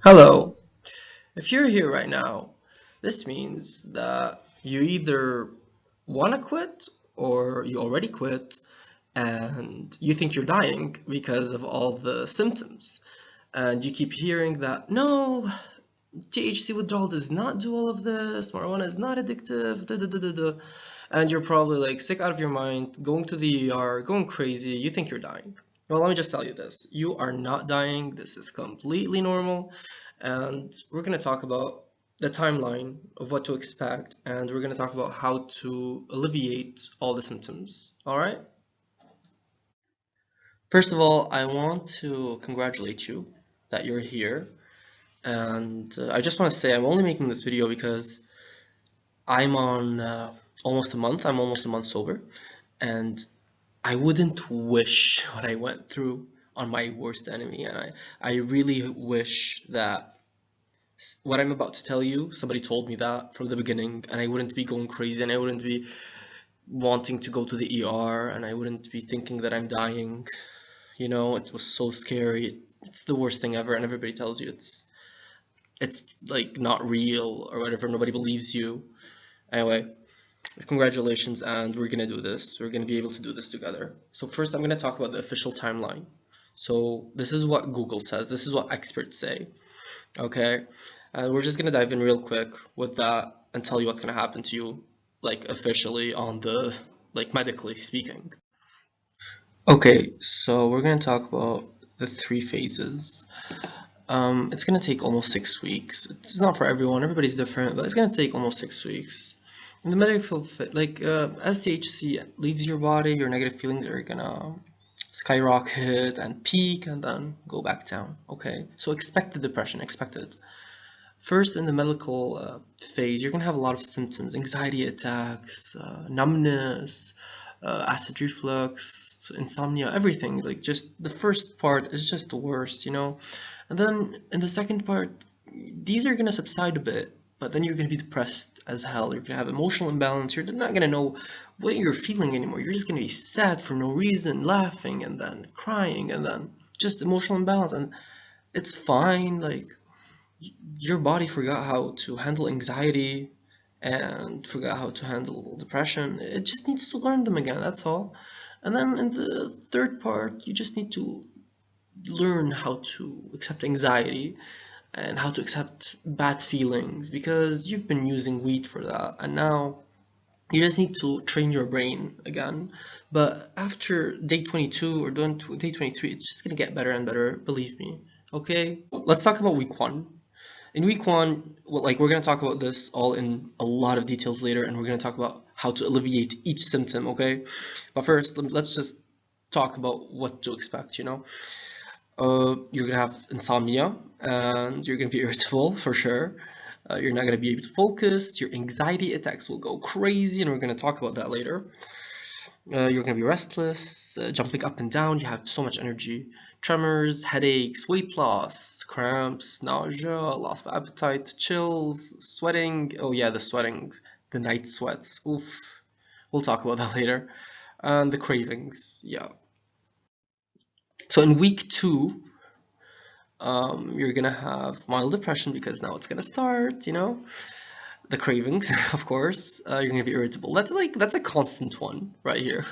Hello. If you're here right now, this means that you either want to quit or you already quit and you think you're dying because of all the symptoms. And you keep hearing that, no, THC withdrawal does not do all of this, marijuana is not addictive, da da da da da. And you're probably like sick out of your mind, going to the ER, going crazy, you think you're dying. Well, let me just tell you this. You are not dying. This is completely normal. And we're going to talk about the timeline of what to expect, and we're going to talk about how to alleviate all the symptoms. All right? First of all, I want to congratulate you that you're here. And I just want to say I'm only making this video because I'm on almost a month. I'm almost a month sober. And I wouldn't wish what I went through on my worst enemy. And I really wish that what I'm about to tell you, somebody told me that from the beginning, and I wouldn't be going crazy, and I wouldn't be wanting to go to the ER, and I wouldn't be thinking that I'm dying. You know, it was so scary. It's the worst thing ever, and everybody tells you it's like not real or whatever. Nobody believes you. Anyway, congratulations, and we're gonna do this. We're gonna be able to do this together. So first, I'm gonna talk about the official timeline. So this is what Google says. This is what experts say. Okay, we're just gonna dive in real quick with that and tell you what's gonna happen to you, like officially on the, like medically speaking. Okay, so we're gonna talk about the three phases. It's gonna take almost 6 weeks. It's not for everyone. Everybody's different, but it's gonna take almost 6 weeks. In the medical, as THC leaves your body, your negative feelings are gonna skyrocket and peak and then go back down. Okay, so expect the depression. Expect it. First, in the medical phase, you're going to have a lot of symptoms, anxiety attacks, numbness, acid reflux, insomnia, everything. Like, just the first part is just the worst, you know? And then in the second part, these are going to subside a bit, but then you're going to be depressed as hell. You're going to have emotional imbalance. You're not going to know what you're feeling anymore. You're just going to be sad for no reason, laughing, and then crying, and then just emotional imbalance. And it's fine, like, your body forgot how to handle anxiety and forgot how to handle depression. It just needs to learn them again, that's all. And then in the third part, you just need to learn how to accept anxiety and how to accept bad feelings because you've been using weed for that, and now you just need to train your brain again. But after day 22 or day 23, it's just gonna get better and better, believe me. Okay, let's talk about week one. In week one, well, like we're gonna talk about this all in a lot of details later, and we're gonna talk about how to alleviate each symptom, okay? But first, let's just talk about what to expect, you know? You're gonna have insomnia, and you're gonna be irritable for sure. You're not gonna be able to focus, your anxiety attacks will go crazy, and we're gonna talk about that later. You're going to be restless, jumping up and down. You have so much energy. Tremors, headaches, weight loss, cramps, nausea, loss of appetite, chills, sweating. Oh, yeah, the sweating, the night sweats. Oof. We'll talk about that later. And the cravings. Yeah. So in week two, you're going to have mild depression because now it's going to start, you know. The cravings, of course. You're going to be irritable. That's a constant one right here.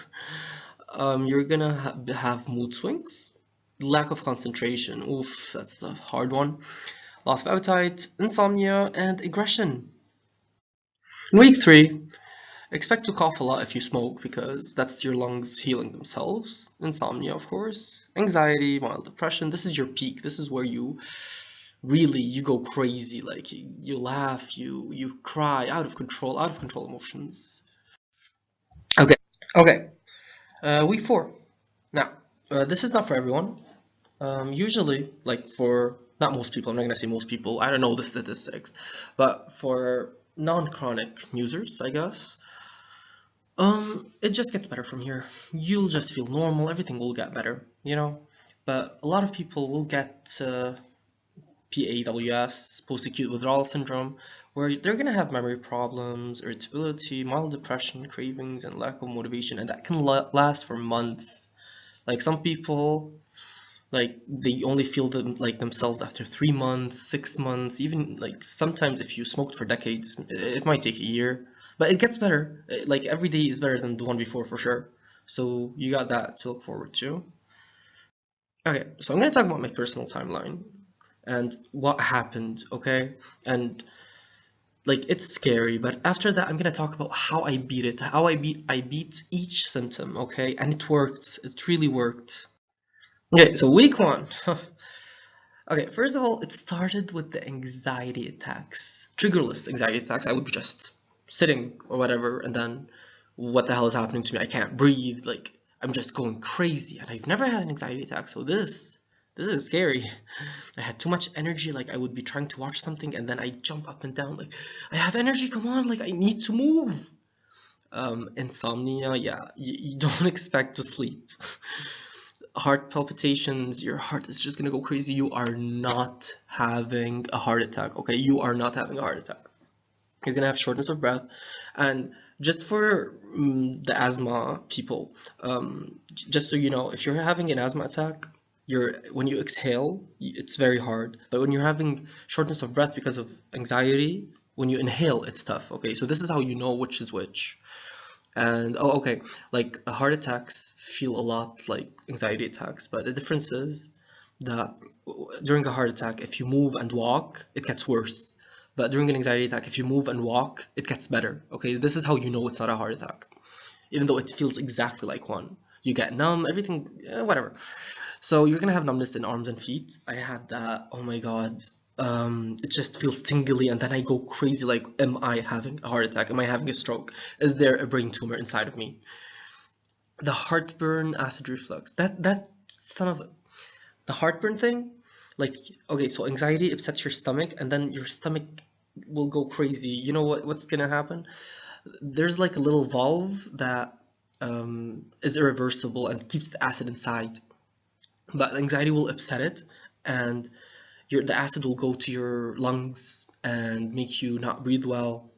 You're gonna have mood swings, lack of concentration. Oof, that's the hard one. Loss of appetite, insomnia, and aggression. In week three, expect to cough a lot if you smoke because that's your lungs healing themselves. Insomnia, of course. Anxiety, mild depression. This is your peak. This is where you really you go crazy. Like you laugh, you cry, out of control emotions. Okay, okay. Week four. Now, this is not for everyone. Usually, like for not most people, I'm not gonna say most people, I don't know the statistics, but for non-chronic users, I guess, it just gets better from here. You'll just feel normal, everything will get better, you know? But a lot of people will get PAWS, post-acute withdrawal syndrome, where they're gonna have memory problems, irritability, mild depression, cravings, and lack of motivation, and that can last for months. Like some people Like they only feel them like themselves after 3 months, 6 months, even like sometimes if you smoked for decades, it might take a year, but it gets better. Like every day is better than the one before for sure. So you got that to look forward to. Okay, so I'm gonna talk about my personal timeline and what happened, okay? And like it's scary, but after that I'm gonna talk about how I beat it, how I beat each symptom, okay? And it worked. It really worked. Okay, so week one. Okay, first of all, it started with the anxiety attacks. Triggerless anxiety attacks. I would be just sitting or whatever, and then what the hell is happening to me? I can't breathe. Like I'm just going crazy, and I've never had an anxiety attack, so this is scary. I had too much energy. Like I would be trying to watch something, and then I jump up and down. Like I have energy. Come on, like I need to move. Insomnia. Yeah, you don't expect to sleep. Heart palpitations, your heart is just gonna go crazy. You are not having a heart attack, okay? You are not having a heart attack. You're gonna have shortness of breath. And just for the asthma people, just so you know, if you're having an asthma attack, when you exhale, it's very hard. But when you're having shortness of breath because of anxiety, when you inhale, it's tough, okay? So this is how you know which is which. And oh, okay, like heart attacks feel a lot like anxiety attacks, but the difference is that during a heart attack, if you move and walk, it gets worse. But during an anxiety attack, if you move and walk, it gets better. Okay, this is how you know it's not a heart attack, even though it feels exactly like one. You get numb, everything, whatever. So you're gonna have numbness in arms and feet. I had that. Oh my god. It just feels tingly, and then I go crazy. Like, am I having a heart attack? Am I having a stroke? Is there a brain tumor inside of me? The heartburn, acid reflux. That son of the heartburn thing. Like, okay, so anxiety upsets your stomach, and then your stomach will go crazy. You know what's gonna happen? There's like a little valve that is irreversible and keeps the acid inside. But anxiety will upset it, and the acid will go to your lungs and make you not breathe well,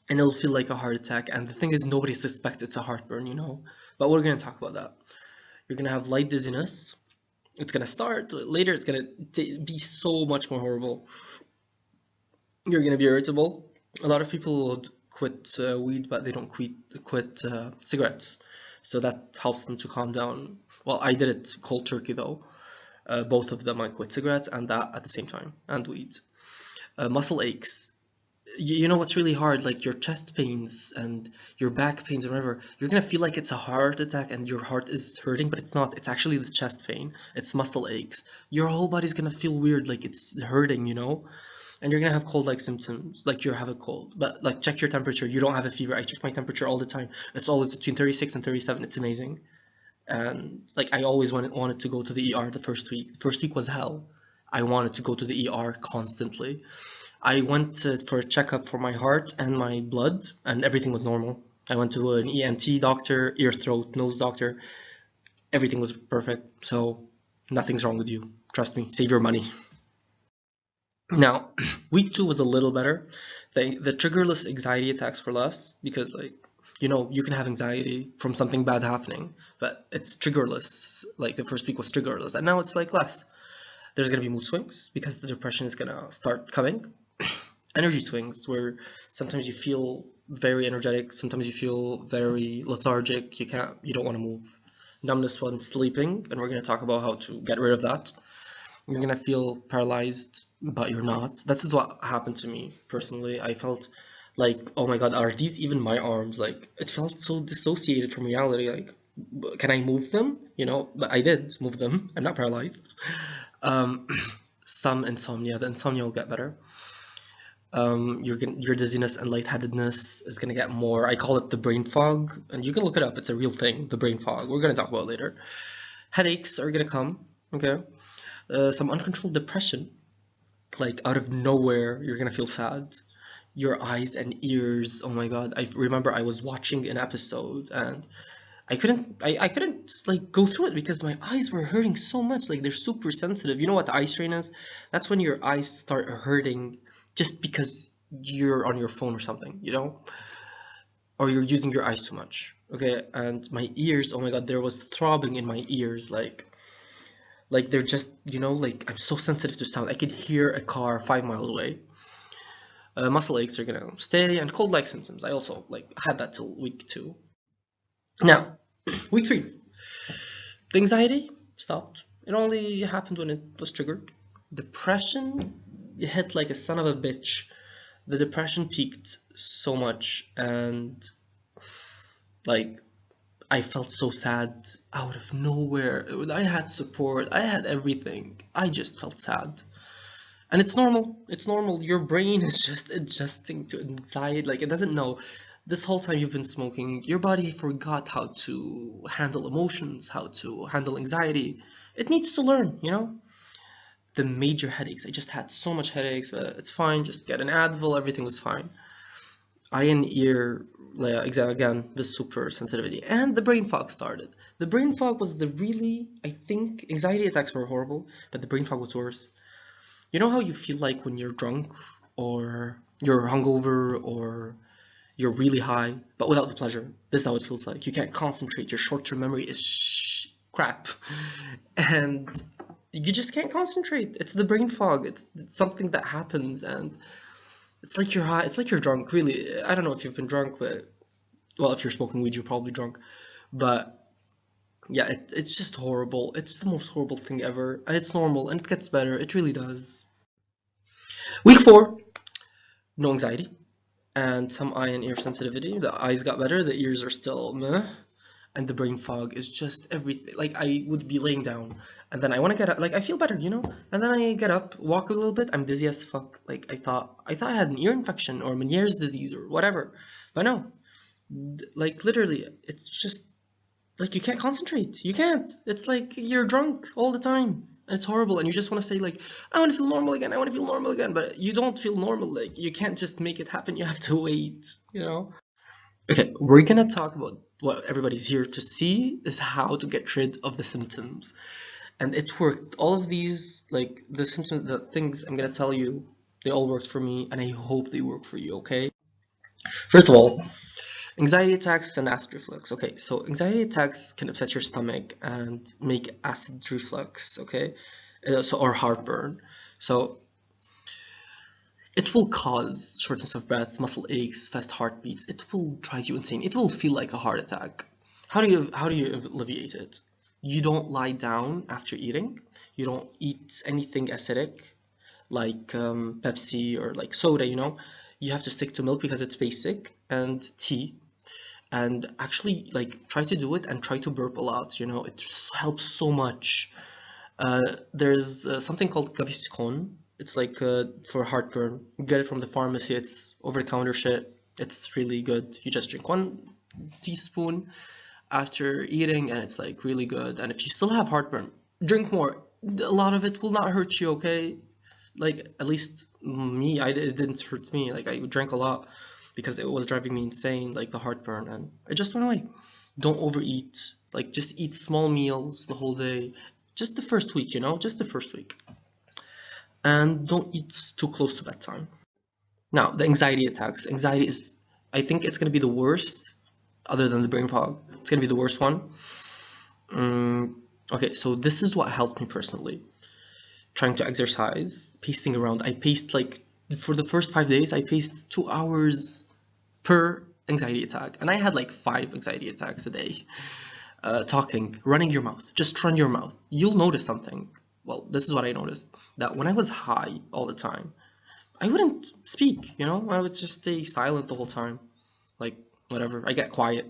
and it'll feel like a heart attack. And the thing is, nobody suspects it's a heartburn, you know. But we're gonna talk about that. You're gonna have light dizziness. It's gonna start later. It's gonna be so much more horrible. You're gonna be irritable. A lot of people would quit weed, but they don't quit cigarettes. So that helps them to calm down. Well, I did it cold turkey though. Both of them, I quit cigarettes and that at the same time, and weed. Muscle aches. You know what's really hard? Like your chest pains and your back pains or whatever. You're gonna feel like it's a heart attack and your heart is hurting, but it's not. It's actually the chest pain. It's muscle aches. Your whole body's gonna feel weird, like it's hurting, you know? And you're gonna have cold-like symptoms, like you have a cold. But like check your temperature. You don't have a fever. I check my temperature all the time. It's always between 36 and 37. It's amazing. And like I always wanted to go to the ER the first week. The first week was hell. I wanted to go to the ER constantly. I went for a checkup for my heart and my blood, and everything was normal. I went to an ENT doctor, ear, throat, nose doctor. Everything was perfect. So nothing's wrong with you. Trust me. Save your money. Now, week two was a little better. The triggerless anxiety attacks were less because, like, you know, you can have anxiety from something bad happening, but it's triggerless. Like the first week was triggerless, and now it's like less. There's gonna be mood swings because the depression is gonna start coming. Energy swings where sometimes you feel very energetic, sometimes you feel very lethargic. You don't want to move. Numbness when sleeping, and we're gonna talk about how to get rid of that. You're gonna feel paralyzed, but you're not. This is what happened to me personally. I felt like, oh my god, are these even my arms? Like, it felt so dissociated from reality. Like, can I move them? You know, but I did move them. I'm not paralyzed. Um, some insomnia. The insomnia will get better. Your dizziness and lightheadedness is gonna get more. I call it the brain fog, and you can look it up. It's a real thing. The brain fog. We're gonna talk about it later. Headaches are gonna come. Okay. Some uncontrolled depression, like out of nowhere, you're gonna feel sad. Your eyes and ears, oh my god. I remember I was watching an episode and I couldn't like go through it because my eyes were hurting so much. Like they're super sensitive. You know what eye strain is? That's when your eyes start hurting just because you're on your phone or something, you know? Or you're using your eyes too much. Okay, and my ears, oh my god, there was throbbing in my ears, like Like they're just, like I'm so sensitive to sound. I could hear a car 5 miles away. Muscle aches are gonna stay, and cold-like symptoms. I also like had that till week 2. Now, week 3, the anxiety stopped. It only happened when it was triggered. Depression hit like a son of a bitch. The depression peaked so much, and like I felt so sad out of nowhere. I had support, I had everything. I just felt sad. And it's normal. It's normal. Your brain is just adjusting to anxiety. Like it doesn't know. This whole time you've been smoking, your body forgot how to handle emotions, how to handle anxiety. It needs to learn, The major headaches. I just had so much headaches, but it's fine. Just get an Advil. Everything was fine. Eye and ear exam again, the super sensitivity, and the brain fog started. The brain fog was I think anxiety attacks were horrible, but the brain fog was worse. You know how you feel like when you're drunk, or you're hungover, or you're really high, but without the pleasure? This is how it feels like. You can't concentrate. Your short-term memory is crap, and you just can't concentrate. It's the brain fog. It's something that happens, and it's like you're high. It's like you're drunk. Really, I don't know if you've been drunk, but well, if you're smoking weed, you're probably drunk. But yeah, it's just horrible. It's the most horrible thing ever, and it's normal, and it gets better. It really does. Week 4, no anxiety, and some eye and ear sensitivity. The eyes got better, the ears are still meh, and the brain fog is just everything. Like I would be laying down, and then I want to get up, like I feel better, and then I get up, walk a little bit, I'm dizzy as fuck. Like I thought I had an ear infection or Meniere's disease or whatever, but no, like literally, it's just like you can't concentrate. You can't. It's like you're drunk all the time. And it's horrible, and you just want to say like, I want to feel normal again. I want to feel normal again, but you don't feel normal. Like you can't just make it happen. You have to wait. Okay, we're gonna talk about what everybody's here to see is how to get rid of the symptoms, and it worked. All of these, like the symptoms, the things I'm gonna tell you, they all worked for me, and I hope they work for you. Okay. First of all, anxiety attacks and acid reflux. Okay, so anxiety attacks can upset your stomach and make acid reflux, okay? Or heartburn. So it will cause shortness of breath, muscle aches, fast heartbeats. It will drive you insane. It will feel like a heart attack. How do you alleviate it? You don't lie down after eating. You don't eat anything acidic like Pepsi or like soda, You have to stick to milk because it's basic, and tea, and actually like try to do it and try to burp a lot. It just helps so much. There's something called Gaviscon. It's like for heartburn. You get it from the pharmacy. It's over-the-counter shit. It's really good. You just drink 1 teaspoon after eating, and it's like really good. And if you still have heartburn, drink more. A lot of it will not hurt you, okay? Like at least me, it didn't hurt me. Like I drank a lot because it was driving me insane, like the heartburn, and it just went away. Don't overeat. Like just eat small meals the whole day. Just the first week, just the first week. And don't eat too close to bedtime. Now, the anxiety attacks. Anxiety is, I think it's going to be the worst, other than the brain fog. It's going to be the worst one. Okay, so this is what helped me personally. Trying to exercise, pacing around. I paced like, for the first 5 days, I paced 2 hours per anxiety attack. And I had like 5 anxiety attacks a day. Talking, running your mouth. Just run your mouth. You'll notice something. Well, this is what I noticed. That when I was high all the time, I wouldn't speak, I would just stay silent the whole time. Like, whatever. I get quiet.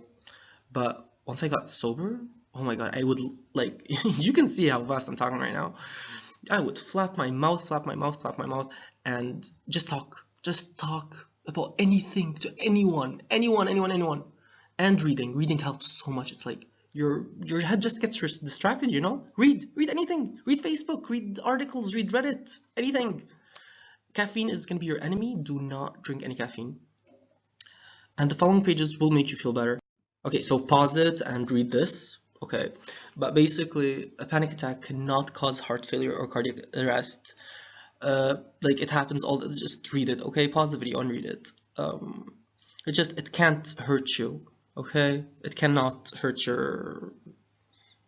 But once I got sober, oh my god, I would, like, you can see how fast I'm talking right now. I would flap my mouth, and just talk. Just talk about anything to anyone. And reading. Reading helps so much. It's like your head just gets distracted, Read anything. Read Facebook, read articles, read Reddit, anything. Caffeine is going to be your enemy. Do not drink any caffeine. And the following pages will make you feel better. Okay, so pause it and read this. Okay, but basically, a panic attack cannot cause heart failure or cardiac arrest. Like it happens just read it. Okay, pause the video and read it. It can't hurt you. Okay, it cannot hurt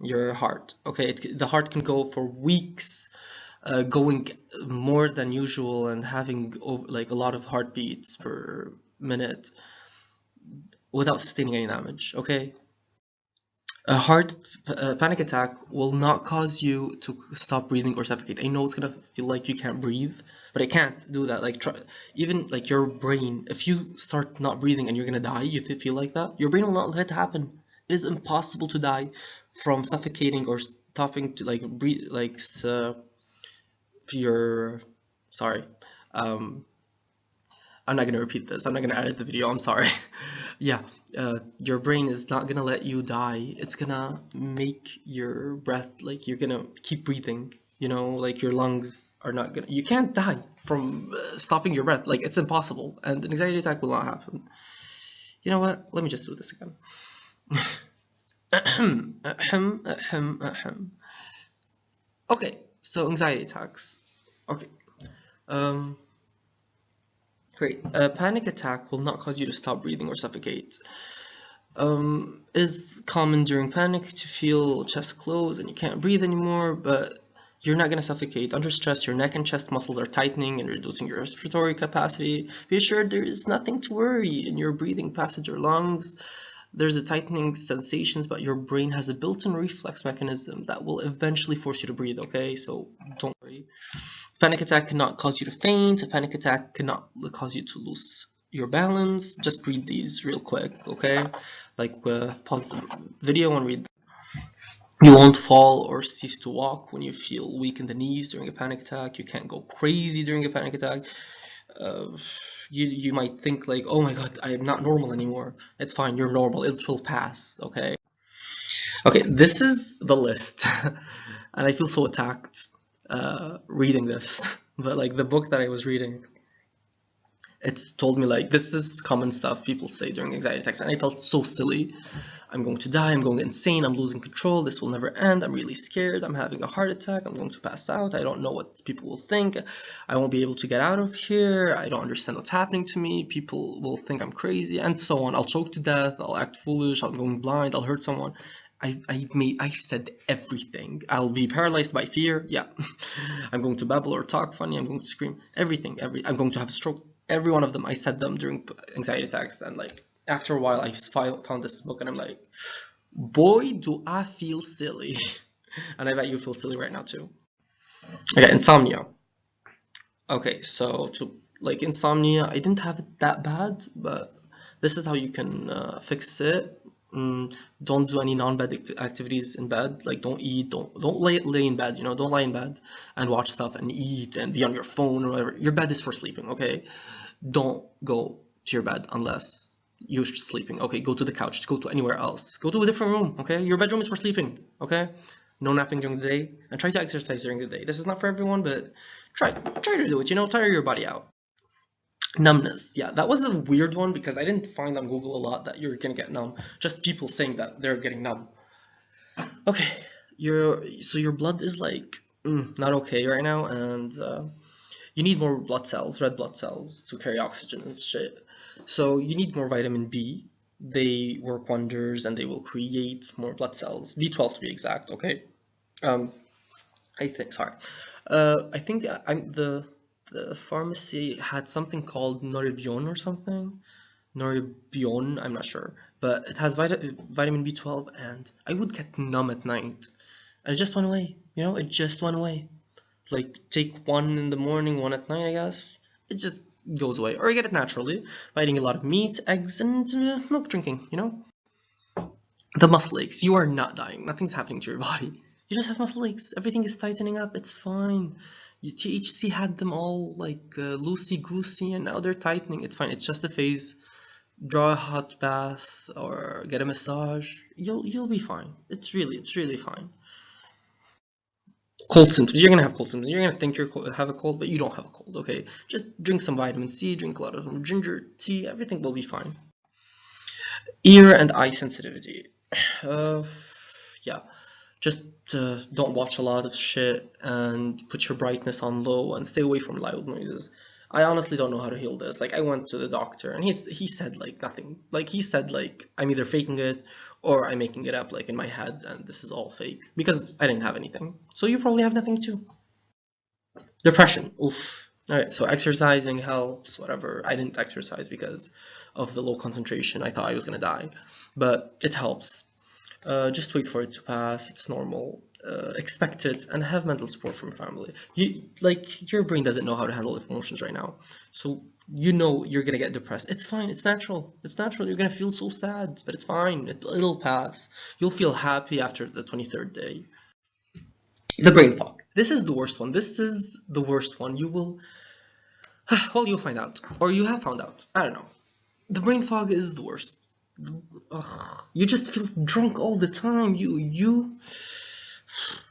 your heart. Okay, the heart can go for weeks, going more than usual and having like a lot of heartbeats per minute without sustaining any damage. Okay, a panic attack will not cause you to stop breathing or suffocate. I know it's gonna feel like you can't breathe, but it can't do that. Like even like your brain, if you start not breathing and you're gonna die, you feel like that, your brain will not let it happen. It is impossible to die from suffocating or stopping to like breathe, like your, sorry, um, I'm not gonna repeat this. I'm not gonna edit the video. I'm sorry. Yeah, your brain is not gonna let you die. It's gonna make your breath, like you're gonna keep breathing. You know, like your lungs are not gonna. You can't die from stopping your breath. Like it's impossible, and an anxiety attack will not happen. You know what? Let me just do this again. Ahem, ahem, ahem, ahem. Okay, so anxiety attacks. Okay. Um. Great. A panic attack will not cause you to stop breathing or suffocate. It is common during panic to feel chest close and you can't breathe anymore, but you're not going to suffocate. Under stress, your neck and chest muscles are tightening and reducing your respiratory capacity. Be assured there is nothing to worry in your breathing passage or lungs. There's a tightening sensations, but your brain has a built-in reflex mechanism that will eventually force you to breathe, okay? So don't worry. Panic attack cannot cause you to faint. A panic attack cannot cause you to lose your balance. Just read these real quick, okay? Like pause the video and read. You won't fall or cease to walk when you feel weak in the knees during a panic attack. You can't go crazy during a panic attack. Uh, you might think like, oh my god, I am not normal anymore. It's fine, you're normal. It will pass, okay? Okay, this is the list, and I feel so attacked reading this. But like the book that I was reading, it's told me like this is common stuff people say during anxiety attacks, and I felt so silly. I'm going to die, I'm going insane, I'm losing control, this will never end, I'm really scared, I'm having a heart attack, I'm going to pass out, I don't know what people will think, I won't be able to get out of here, I don't understand what's happening to me, people will think I'm crazy, and so on. I'll choke to death, I'll act foolish, I'm going blind, I'll hurt someone. I've said everything. I'll be paralyzed by fear. Yeah. I'm going to babble or talk funny. I'm going to scream. Everything. I'm going to have a stroke. Every one of them. I said them during anxiety attacks. And like after a while, I found this book and I'm like, boy, do I feel silly. And I bet you feel silly right now too. Okay, insomnia. Okay, so to like insomnia, I didn't have it that bad, but this is how you can fix it. Don't do any non-bed activities in bed. Like don't eat, don't lay in bed. You know, don't lie in bed and watch stuff and eat and be on your phone or whatever. Your bed is for sleeping. Okay, don't go to your bed unless you're sleeping. Okay, go to the couch. Go to anywhere else. Go to a different room. Okay, your bedroom is for sleeping. Okay, no napping during the day, and try to exercise during the day. This is not for everyone, but try to do it. You know, tire your body out. Numbness, yeah, that was a weird one because I didn't find on Google a lot that you're gonna get numb. Just people saying that they're getting numb. Okay, your blood is like not okay right now, and you need more blood cells, red blood cells, to carry oxygen and shit. So you need more vitamin B. They work wonders, and they will create more blood cells. B12 to be exact. Okay. Um, I think sorry. I think the pharmacy had something called Noribion or something. Noribion, I'm not sure, but it has vitamin B12, and I would get numb at night, and it just went away. You know, it just went away. Like take one in the morning, one at night, I guess. It just goes away, or you get it naturally by eating a lot of meat, eggs, and milk drinking. You know, the muscle aches. You are not dying. Nothing's happening to your body. You just have muscle aches. Everything is tightening up. It's fine. Your THC had them all like loosey goosey, and now they're tightening. It's fine. It's just a phase. Draw a hot bath or get a massage. You'll be fine. It's really fine. Cold symptoms. You're gonna have cold symptoms. You're gonna think you have a cold, but you don't have a cold. Okay. Just drink some vitamin C. Drink a lot of ginger tea. Everything will be fine. Ear and eye sensitivity. Uh, yeah. Just don't watch a lot of shit and put your brightness on low and stay away from loud noises. I honestly don't know how to heal this. Like, I went to the doctor and he said like nothing. Like, he said like I'm either faking it or I'm making it up like in my head and this is all fake because I didn't have anything. So you probably have nothing too. Depression. Oof. All right, so exercising helps, whatever. I didn't exercise because of the low concentration. I thought I was gonna die, but it helps. Just wait for it to pass. It's normal. Expect it and have mental support from family. Your brain doesn't know how to handle emotions right now, so you know you're gonna get depressed. It's fine. It's natural. It's natural. You're gonna feel so sad, but it's fine. It'll pass. You'll feel happy after the 23rd day. The brain fog. This is the worst one. This is the worst one. You will, well, you'll find out, or you have found out. I don't know. The brain fog is the worst. Ugh, you just feel drunk all the time. You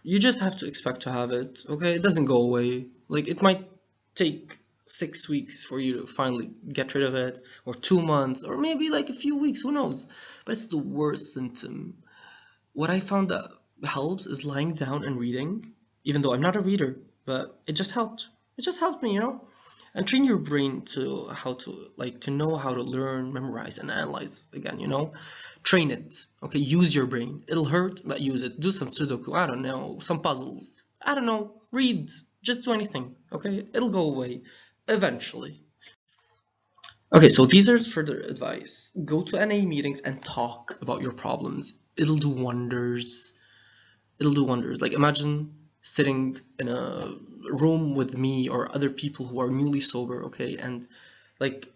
just have to expect to have it. Okay, it doesn't go away. Like, it might take 6 weeks for you to finally get rid of it, or 2 months, or maybe like a few weeks. Who knows? But it's the worst symptom. What I found that helps is lying down and reading, even though I'm not a reader, but it just helped. It just helped me, and train your brain to how to to know how to learn, memorize, and analyze again, train it. Okay, use your brain. It'll hurt, but use it. Do some Sudoku, I don't know, some puzzles, I don't know, read, just do anything. Okay, it'll go away eventually. Okay, so these are further advice. Go to NA meetings and talk about your problems. It'll do wonders. It'll do wonders. Like, imagine sitting in a room with me or other people who are newly sober, okay, and like,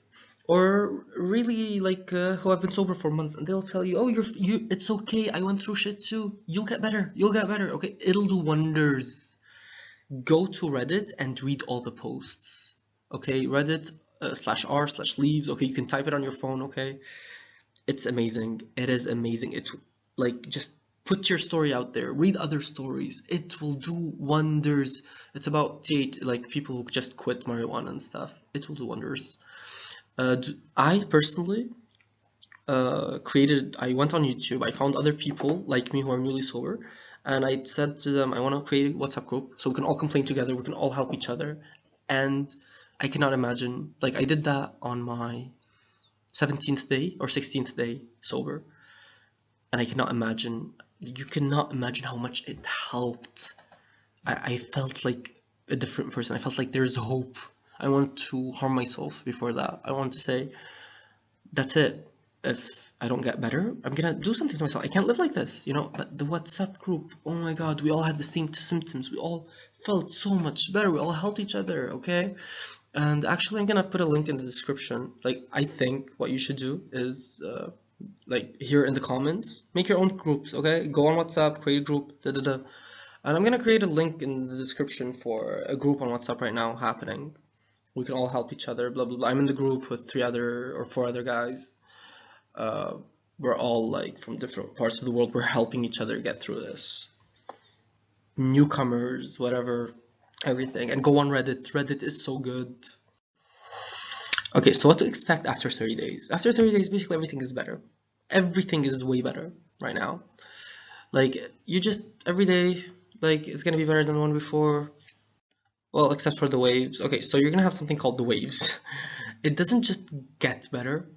or really who have been sober for months, and they'll tell you, oh, it's okay. I went through shit too. You'll get better. You'll get better. Okay, it'll do wonders. Go to Reddit and read all the posts. Okay, Reddit /r/leaves. Okay, you can type it on your phone. Okay, it's amazing. It is amazing. It just put your story out there. Read other stories. It will do wonders. It's about people who just quit marijuana and stuff. It will do wonders. I personally I went on YouTube. I found other people like me who are newly sober, and I said to them, I want to create a WhatsApp group so we can all complain together. We can all help each other. And I cannot imagine, I did that on my 17th day or 16th day sober, and you cannot imagine how much it helped. I felt like a different person. I felt like there's hope. I want to harm myself before that. I want to say, that's it. If I don't get better, I'm gonna do something to myself. I can't live like this, The WhatsApp group, oh my God, we all had the same symptoms. We all felt so much better. We all helped each other, okay? And actually, I'm gonna put a link in the description. I think what you should do is, here in the comments, make your own groups, okay? Go on WhatsApp, create a group, And I'm gonna create a link in the description for a group on WhatsApp right now happening. We can all help each other, blah, blah, blah. I'm in the group with 4 other guys. We're all from different parts of the world. We're helping each other get through this. Newcomers, whatever, everything. And go on Reddit. Reddit is so good. Okay, so what to expect after 30 days? After 30 days, basically everything is better. Everything is way better right now. You just, every day, it's gonna be better than the one before. Well, except for the waves. Okay, so you're gonna have something called the waves. It doesn't just get better,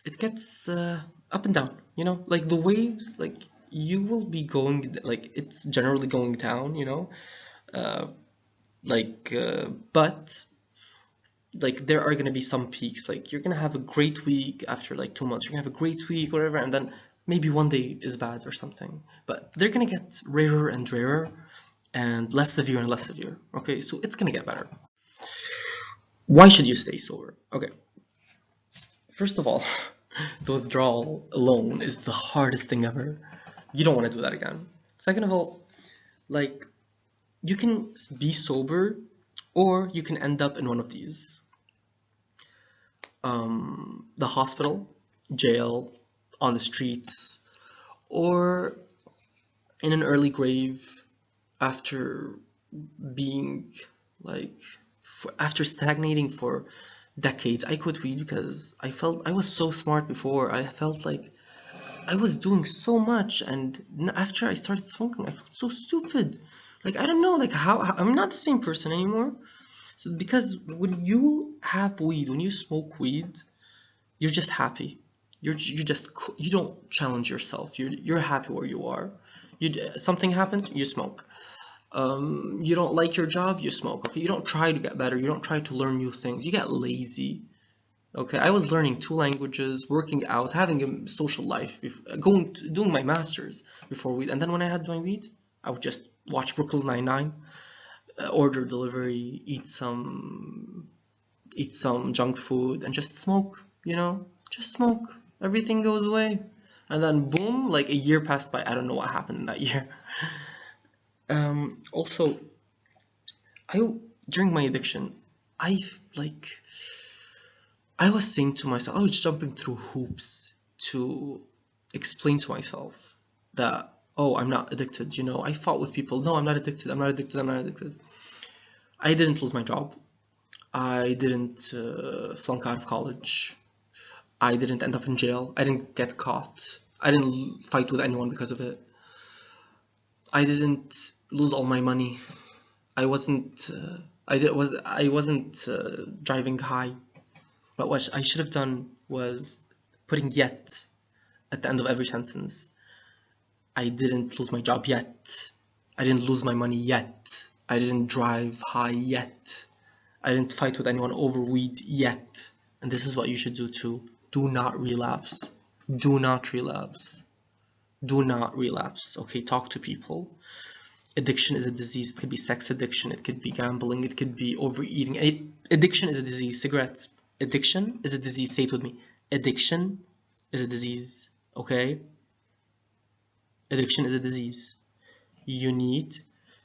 it gets up and down, the waves, you will be going, it's generally going down, but there are gonna be some peaks. You're gonna have a great week after 2 months. You're gonna have a great week, whatever, and then maybe one day is bad or something. But they're gonna get rarer and rarer, and less severe and less severe. Okay, so it's gonna get better. Why should you stay sober? Okay, first of all, the withdrawal alone is the hardest thing ever. You don't want to do that again. Second of all, you can be sober, or you can end up in one of these. The hospital, jail, on the streets, or in an early grave after being after stagnating for decades. I quit weed because I felt I was so smart before. I felt like I was doing so much, and after I started smoking, I felt so stupid. I don't know, how I'm not the same person anymore. So because when you have weed, when you smoke weed, you're just happy. You don't challenge yourself. You're happy where you are. Something happens, you smoke. You don't like your job, you smoke. Okay, you don't try to get better. You don't try to learn new things. You get lazy. Okay, I was learning 2 languages, working out, having a social life, doing my masters before weed. And then when I had my weed, I would just watch Brooklyn Nine-Nine, order delivery, eat some junk food, and just smoke. Just smoke. Everything goes away. And then boom, like a year passed by. I don't know what happened in that year. Also, I during my addiction, I like I was saying to myself, I was jumping through hoops to explain to myself that, oh, I'm not addicted. I fought with people. No, I'm not addicted. I'm not addicted. I'm not addicted. I didn't lose my job. I didn't flunk out of college. I didn't end up in jail. I didn't get caught. I didn't fight with anyone because of it. I didn't lose all my money. I wasn't. I wasn't driving high. But what I should have done was putting yet at the end of every sentence. I didn't lose my job yet. I didn't lose my money yet. I didn't drive high yet. I didn't fight with anyone over weed yet. And this is what you should do too. Do not relapse. Do not relapse. Do not relapse. Okay, talk to people. Addiction is a disease. It could be sex addiction. It could be gambling. It could be overeating. Addiction is a disease. Cigarettes. Addiction is a disease. Say it with me. Addiction is a disease. Okay? Addiction is a disease. You need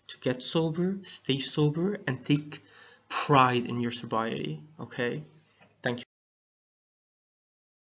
to get sober, stay sober, and take pride in your sobriety. Okay?